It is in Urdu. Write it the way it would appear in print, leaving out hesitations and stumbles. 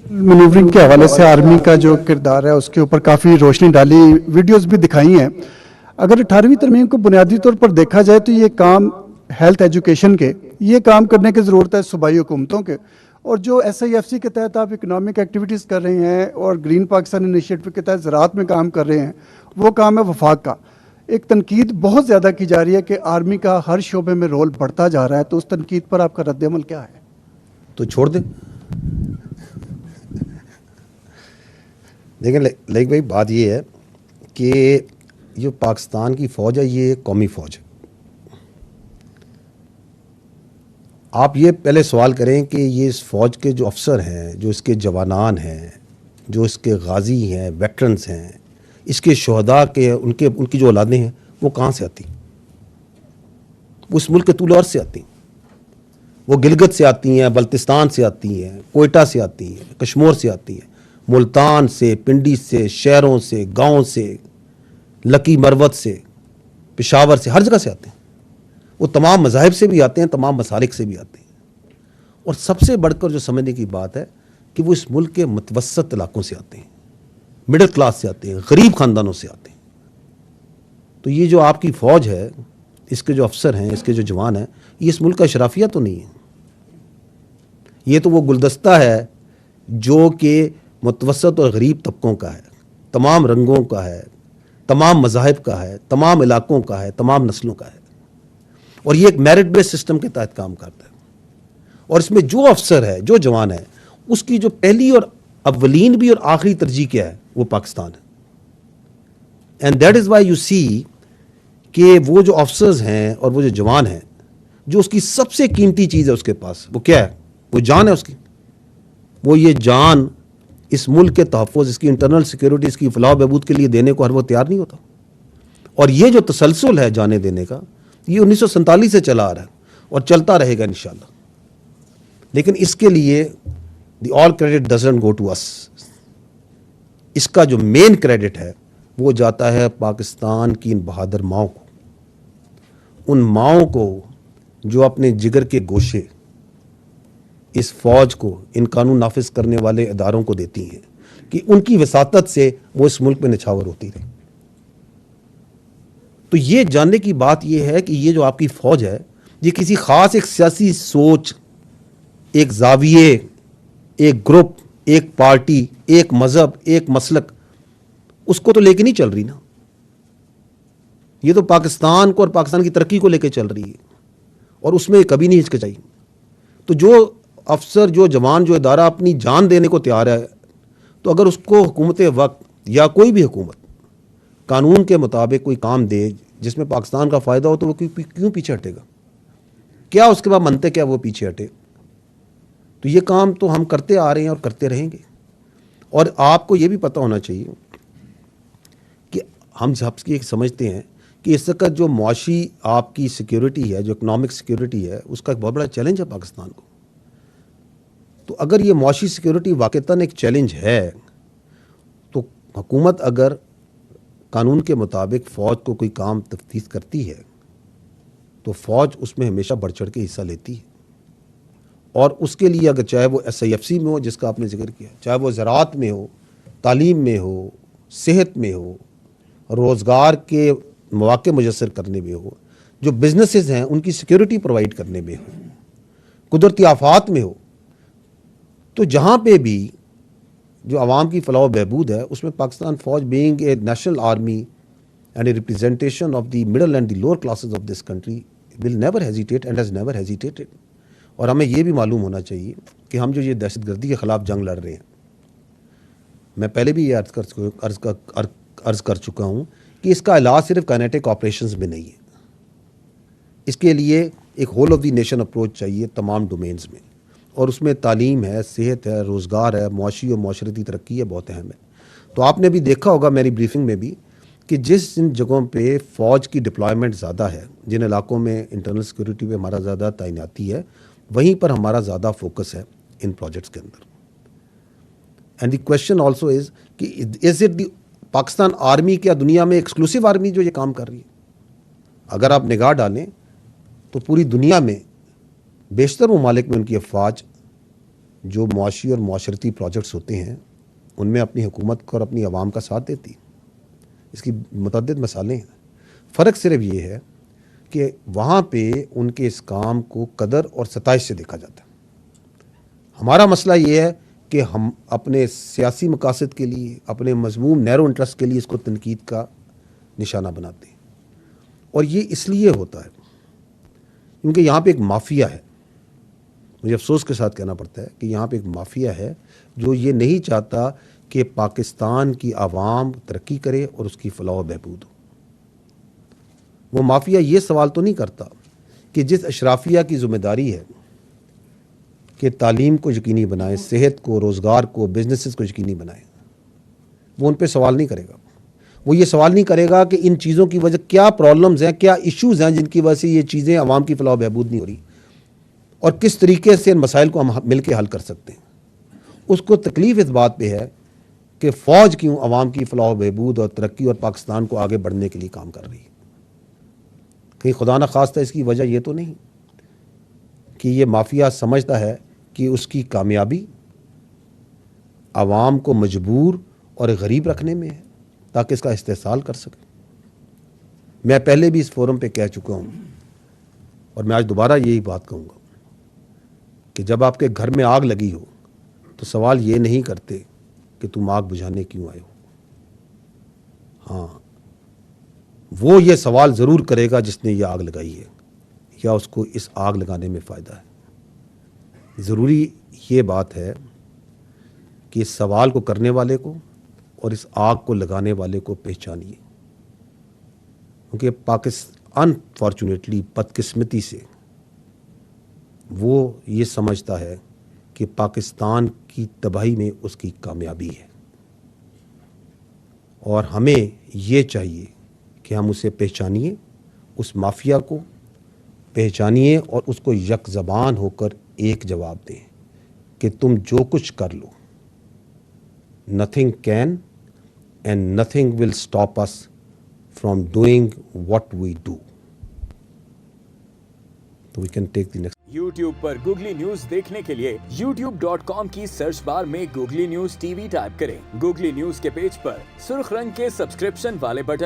مینورنگ کے حوالے سے آرمی کا جو کردار ہے اس کے اوپر کافی روشنی ڈالی، ویڈیوز بھی دکھائی ہیں. اگر 18ویں ترمیم کو بنیادی طور پر دیکھا جائے تو یہ کام ہیلتھ ایجوکیشن کے یہ کام کرنے کی ضرورت ہے صوبائی حکومتوں کے، اور جو SIFC کے تحت آپ اکنامک ایکٹیویٹیز کر رہے ہیں اور گرین پاکستان انیشیٹو کے تحت زراعت میں کام کر رہے ہیں، وہ کام ہے وفاق کا. ایک تنقید بہت زیادہ کی جا رہی ہے کہ آرمی کا ہر شعبے میں رول بڑھتا جا رہا ہے، تو اس تنقید پر آپ کا رد عمل کیا ہے؟ تو چھوڑ دیں. دیکھیں لائک بھائی، بات یہ ہے کہ جو پاکستان کی فوج ہے یہ قومی فوج ہے. آپ یہ پہلے سوال کریں کہ یہ اس فوج کے جو افسر ہیں، جو اس کے جوانان ہیں، جو اس کے غازی ہیں، ویٹرنز ہیں، اس کے شہداء کے ان کی جو اولادیں ہیں وہ کہاں سے آتی؟ وہ اس ملک کے طول عرض سے آتی ہیں. وہ گلگت سے آتی ہیں، بلتستان سے آتی ہیں، کوئٹہ سے آتی ہیں، کشمور سے آتی ہیں، ملتان سے، پنڈی سے، شہروں سے، گاؤں سے، لکی مروت سے، پشاور سے، ہر جگہ سے آتے ہیں. وہ تمام مذاہب سے بھی آتے ہیں، تمام مسالک سے بھی آتے ہیں. اور سب سے بڑھ کر جو سمجھنے کی بات ہے کہ وہ اس ملک کے متوسط علاقوں سے آتے ہیں، مڈل کلاس سے آتے ہیں، غریب خاندانوں سے آتے ہیں. تو یہ جو آپ کی فوج ہے، اس کے جو افسر ہیں، اس کے جو جوان ہیں، یہ اس ملک کا اشرافیہ تو نہیں ہے. یہ تو وہ گلدستہ ہے جو کہ متوسط اور غریب طبقوں کا ہے، تمام رنگوں کا ہے، تمام مذاہب کا ہے، تمام علاقوں کا ہے، تمام نسلوں کا ہے. اور یہ ایک میرٹ بیس سسٹم کے تحت کام کرتا ہے. اور اس میں جو افسر ہے، جو جوان ہے، اس کی جو پہلی اور اولین بھی اور آخری ترجیح کیا ہے؟ وہ پاکستان ہے. And that is why you see کہ وہ جو افسرز ہیں اور وہ جو جوان ہیں، جو اس کی سب سے قیمتی چیز ہے اس کے پاس، وہ کیا ہے؟ وہ جان ہے اس کی. وہ یہ جان اس ملک کے تحفظ، اس کی انٹرنل سیکیورٹی، اس کی فلاح و بہبود کے لیے دینے کو ہر وہ تیار نہیں ہوتا. اور یہ جو تسلسل ہے جانے دینے کا، یہ 1947 سے چلا آ رہا ہے اور چلتا رہے گا انشاءاللہ. لیکن اس کے لیے the all credit doesn't go to us. اس کا جو مین کریڈٹ ہے وہ جاتا ہے پاکستان کی ان بہادر ماؤں کو، ان ماؤں کو جو اپنے جگر کے گوشے اس فوج کو، ان قانون نافذ کرنے والے اداروں کو دیتی ہیں کہ ان کی وساطت سے وہ اس ملک میں نچھاور ہوتی رہی. تو یہ جاننے کی بات یہ ہے کہ یہ جو آپ کی فوج ہے، یہ کسی خاص ایک سیاسی سوچ، ایک زاویے، ایک گروپ، ایک پارٹی، ایک مذہب، ایک مسلک، اس کو تو لے کے نہیں چل رہی نا. یہ تو پاکستان کو اور پاکستان کی ترقی کو لے کے چل رہی ہے، اور اس میں کبھی نہیں ہچکچائی. تو جو افسر، جو جوان، جو ادارہ اپنی جان دینے کو تیار ہے، تو اگر اس کو حکومت وقت یا کوئی بھی حکومت قانون کے مطابق کوئی کام دے جس میں پاکستان کا فائدہ ہو، تو وہ کیوں پیچھے ہٹے گا؟ کیا اس کے بعد منطق ہے وہ پیچھے ہٹے؟ تو یہ کام تو ہم کرتے آ رہے ہیں اور کرتے رہیں گے. اور آپ کو یہ بھی پتہ ہونا چاہیے کہ ہم سب کی سمجھتے ہیں کہ اس وقت جو معاشی آپ کی سیکیورٹی ہے، جو اکنامک سیکیورٹی ہے، اس کا ایک بہت بڑا چیلنج ہے پاکستان کو. تو اگر یہ معاشی سیکیورٹی واقعتاً ایک چیلنج ہے، تو حکومت اگر قانون کے مطابق فوج کو کوئی کام تفتیش کرتی ہے تو فوج اس میں ہمیشہ بڑھ چڑھ کے حصہ لیتی ہے. اور اس کے لیے اگر چاہے وہ SIFC میں ہو جس کا آپ نے ذکر کیا، چاہے وہ زراعت میں ہو، تعلیم میں ہو، صحت میں ہو، روزگار کے مواقع میسر کرنے میں ہو، جو بزنسز ہیں ان کی سیکیورٹی پرووائڈ کرنے میں ہو، قدرتی آفات میں ہو، تو جہاں پہ بھی جو عوام کی فلاح و بہبود ہے، اس میں پاکستان فوج being a national army and a representation of the middle and the lower classes of this country will never hesitate and has never hesitated. اور ہمیں یہ بھی معلوم ہونا چاہیے کہ ہم جو یہ دہشت گردی کے خلاف جنگ لڑ رہے ہیں، میں پہلے بھی یہ عرض کر چکا ہوں کہ اس کا علاج صرف کائنیٹک آپریشنز میں نہیں ہے. اس کے لیے ایک whole of the nation approach چاہیے تمام ڈومینز میں، اور اس میں تعلیم ہے، صحت ہے، روزگار ہے، معاشی اور معاشرتی ترقی ہے، بہت اہم ہے. تو آپ نے بھی دیکھا ہوگا میری بریفنگ میں بھی کہ جن جگہوں پہ فوج کی ڈپلائمنٹ زیادہ ہے، جن علاقوں میں انٹرنل سیکورٹی پہ ہمارا زیادہ تعیناتی ہے، وہیں پر ہمارا زیادہ فوکس ہے ان پروجیکٹس کے اندر. And the question also is کہ is it the Pakistan army کیا دنیا میں ایکسکلوسیو آرمی جو یہ کام کر رہی ہے؟ اگر آپ نگاہ ڈالیں تو پوری دنیا میں بیشتر ممالک میں ان کی افواج جو معاشی اور معاشرتی پروجیکٹس ہوتے ہیں ان میں اپنی حکومت کو اور اپنی عوام کا ساتھ دیتی. اس کی متعدد مثالیں ہیں. فرق صرف یہ ہے کہ وہاں پہ ان کے اس کام کو قدر اور ستائش سے دیکھا جاتا ہے. ہمارا مسئلہ یہ ہے کہ ہم اپنے سیاسی مقاصد کے لیے، اپنے مذموم نیرو انٹرسٹ کے لیے اس کو تنقید کا نشانہ بناتے ہیں. اور یہ اس لیے ہوتا ہے کیونکہ یہاں پہ ایک مافیا ہے. مجھے افسوس کے ساتھ کہنا پڑتا ہے کہ یہاں پہ ایک مافیا ہے جو یہ نہیں چاہتا کہ پاکستان کی عوام ترقی کرے اور اس کی فلاح و بہبود ہو. وہ مافیا یہ سوال تو نہیں کرتا کہ جس اشرافیہ کی ذمہ داری ہے کہ تعلیم کو یقینی بنائیں، صحت کو، روزگار کو، بزنسز کو یقینی بنائیں، وہ ان پہ سوال نہیں کرے گا. وہ یہ سوال نہیں کرے گا کہ ان چیزوں کی وجہ کیا پرابلمز ہیں، کیا ایشوز ہیں جن کی وجہ سے یہ چیزیں عوام کی فلاح و بہبود نہیں ہو رہی، اور کس طریقے سے ان مسائل کو ہم مل کے حل کر سکتے ہیں. اس کو تکلیف اس بات پہ ہے کہ فوج کیوں عوام کی فلاح و بہبود اور ترقی اور پاکستان کو آگے بڑھنے کے لیے کام کر رہی ہے. کہیں خدا نہ خواستہ اس کی وجہ یہ تو نہیں کہ یہ مافیا سمجھتا ہے کہ اس کی کامیابی عوام کو مجبور اور غریب رکھنے میں ہے تاکہ اس کا استحصال کر سکے. میں پہلے بھی اس فورم پہ کہہ چکا ہوں اور میں آج دوبارہ یہی بات کہوں گا کہ جب آپ کے گھر میں آگ لگی ہو تو سوال یہ نہیں کرتے کہ تم آگ بجھانے کیوں آئے ہو. ہاں، وہ یہ سوال ضرور کرے گا جس نے یہ آگ لگائی ہے یا اس کو اس آگ لگانے میں فائدہ ہے. ضروری یہ بات ہے کہ اس سوال کو کرنے والے کو اور اس آگ کو لگانے والے کو پہچانیے. کیونکہ پاکستان انفارچونیٹلی بدقسمتی سے وہ یہ سمجھتا ہے کہ پاکستان کی تباہی میں اس کی کامیابی ہے، اور ہمیں یہ چاہیے کہ ہم اسے پہچانیے، اس مافیا کو پہچانیے اور اس کو یک زبان ہو کر ایک جواب دیں کہ تم جو کچھ کر لو، nothing can and nothing will stop us from doing what we do. So we can take the next. YouTube per googly news دیکھنے کے لیے youtube.com کی سرچ بار میں گوگلی نیوز TV ٹائپ کریں. گوگلی نیوز کے پیج پر سرخ رنگ کے سبسکرپشن والے بٹن